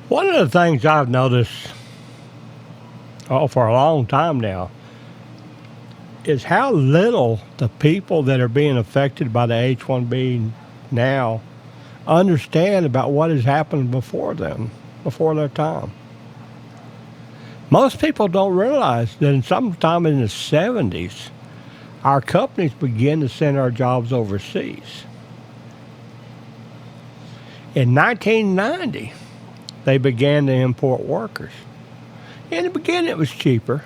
One of the things I've noticed, for a long time now, is how little the people that are being affected by the H-1B now understand about what has happened before them, before their time. Most people don't realize that sometime in the 70s, our companies began to send our jobs overseas. In 1990, they began to import workers. In the beginning, it was cheaper,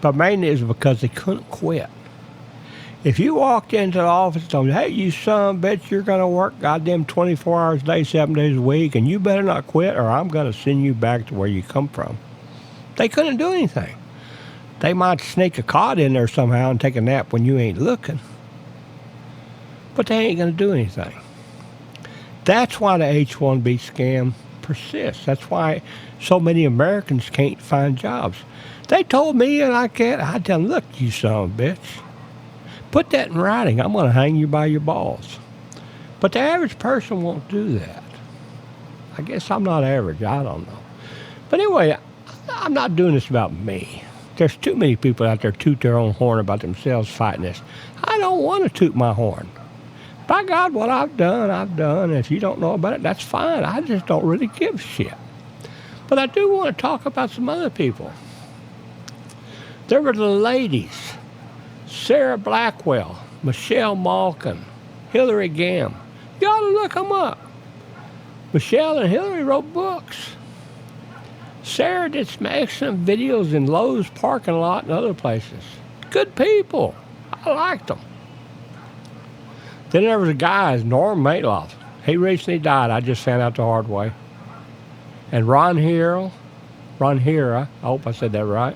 but mainly it was because they couldn't quit. If you walked into the office and told me, hey, you son of a bitch, you're going to work goddamn 24 hours a day, 7 days a week, and you better not quit or I'm going to send you back to where you come from. They couldn't do anything. They might sneak a cot in there somehow and take a nap when you ain't looking, but they ain't going to do anything. That's why the H-1B scam persists. That's why so many Americans can't find jobs. They told me, and I can't. I tell them, look, you son of a bitch, put that in writing. I'm going to hang you by your balls. But the average person won't do that. I guess I'm not average. I don't know. But anyway, I'm not doing this about me. There's too many people out there toot their own horn about themselves fighting this. I don't want to toot my horn. By God, what I've done, I've done. If you don't know about it, that's fine. I just don't really give a shit. But I do want to talk about some other people. There were the ladies, Sarah Blackwell, Michelle Malkin, Hillary Gamm. You ought to look them up. Michelle and Hillary wrote books. Sarah did some excellent videos in Lowe's parking lot and other places. Good people. I liked them. Then there was a guy, Norm Maitloff. He recently died. I just found out the hard way. And Ron Hira, I hope I said that right.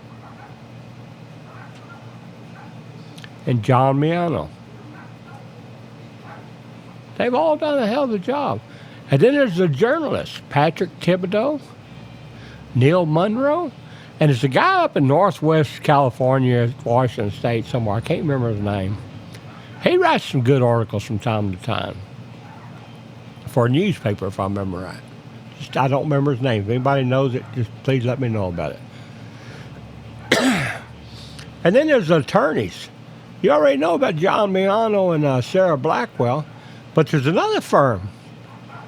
And John Miano. They've all done a hell of a job. And then there's the journalists, Patrick Thibodeau, Neil Monroe, and there's a guy up in Northwest California, Washington State somewhere. I can't remember his name. He writes some good articles from time to time for a newspaper, if I remember right. I don't remember his name. If anybody knows it, just please let me know about it. And then there's the attorneys. You already know about John Miano and Sarah Blackwell, but there's another firm,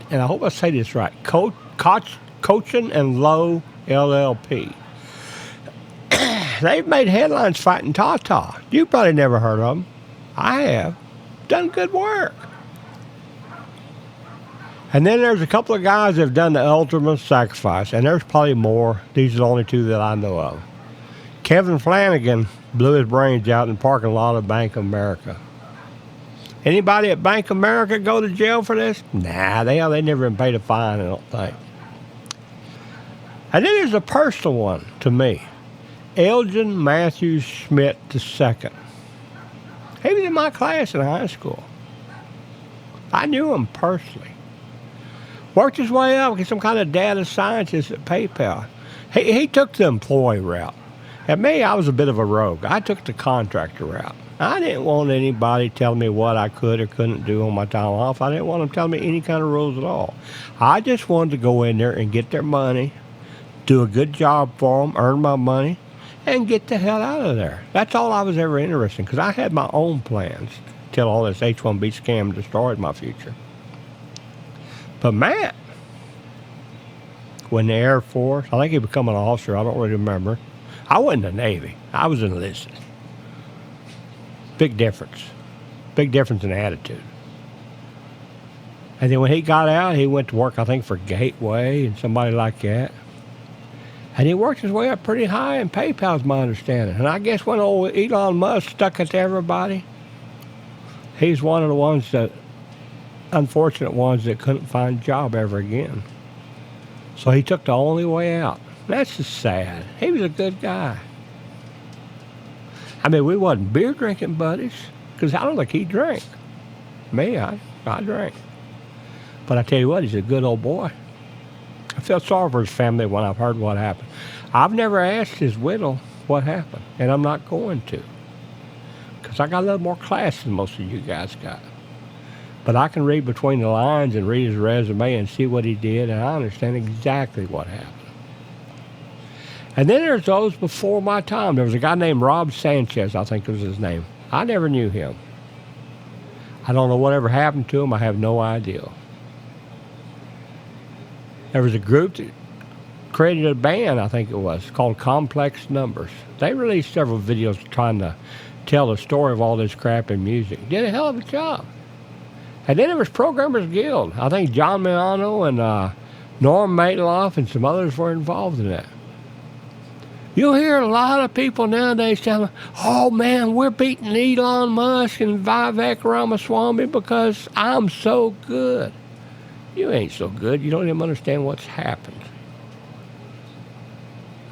and I hope I say this right, Cochin and Lowe LLP. They've made headlines fighting Tata. You probably never heard of them. I have. Done good work. And then there's a couple of guys that have done the ultimate sacrifice, and there's probably more. These are the only two that I know of. Kevin Flanagan blew his brains out in the parking lot of Bank of America. Anybody at Bank of America go to jail for this? Nah, they never even paid a fine, I don't think. And then there's a personal one to me. Elgin Matthews Schmidt II. He was in my class in high school. I knew him personally. Worked his way up, get some kind of data scientist at PayPal. He took the employee route. And me, I was a bit of a rogue. I took the contractor route. I didn't want anybody telling me what I could or couldn't do on my time off. I didn't want them telling me any kind of rules at all. I just wanted to go in there and get their money, do a good job for them, earn my money, and get the hell out of there. That's all I was ever interested in, because I had my own plans till all this H-1B scam destroyed my future. But Matt, when the Air Force, I think he became an officer, I don't really remember. I wasn't in the Navy. I was enlisted. Big difference. Big difference in attitude. And then when he got out, he went to work, I think, for Gateway and somebody like that. And he worked his way up pretty high in PayPal, is my understanding. And I guess when old Elon Musk stuck it to everybody, he's one of the ones that, unfortunate ones that couldn't find a job ever again. So he took the only way out. That's just sad. He was a good guy. I mean, we wasn't beer drinking buddies, because I don't think he drank. Me, I drank. But I tell you what, he's a good old boy. I felt sorry for his family when I've heard what happened. I've never asked his widow what happened, and I'm not going to, because I got a little more class than most of you guys got. But I can read between the lines and read his resume and see what he did, and I understand exactly what happened. And then there's those before my time. There was a guy named Rob Sanchez, I think was his name. I never knew him. I don't know whatever happened to him. I have no idea. There was a group that created a band, I think it was, called Complex Numbers. They released several videos trying to tell the story of all this crap in music. Did a hell of a job. And then there was Programmers Guild. I think John Milano and Norm Mateloff and some others were involved in that. You'll hear a lot of people nowadays telling, oh man, we're beating Elon Musk and Vivek Ramaswamy because I'm so good. You ain't so good. You don't even understand what's happened.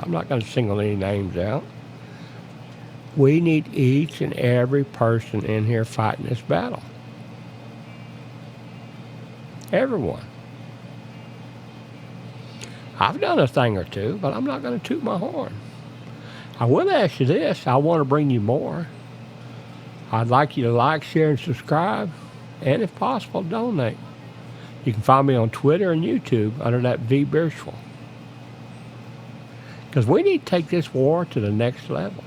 I'm not going to single any names out. We need each and every person in here fighting this battle. Everyone. I've done a thing or two, but I'm not going to toot my horn. I will ask you this. I want to bring you more. I'd like you to like, share, and subscribe, and if possible, donate. You can find me on Twitter and YouTube under that V. Birchwell. Because we need to take this war to the next level.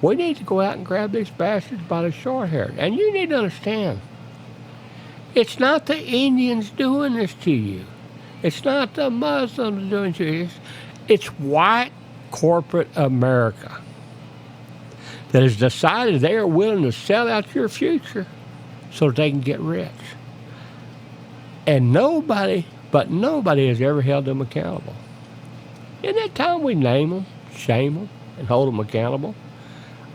We need to go out and grab these bastards by the short hair. And you need to understand, it's not the Indians doing this to you. It's not the Muslims doing it to you. It's white corporate America that has decided they are willing to sell out your future so that they can get rich. And nobody has ever held them accountable. Isn't it time we name them, shame them, and hold them accountable?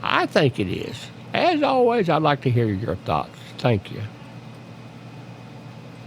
I think it is. As always, I'd like to hear your thoughts. Thank you.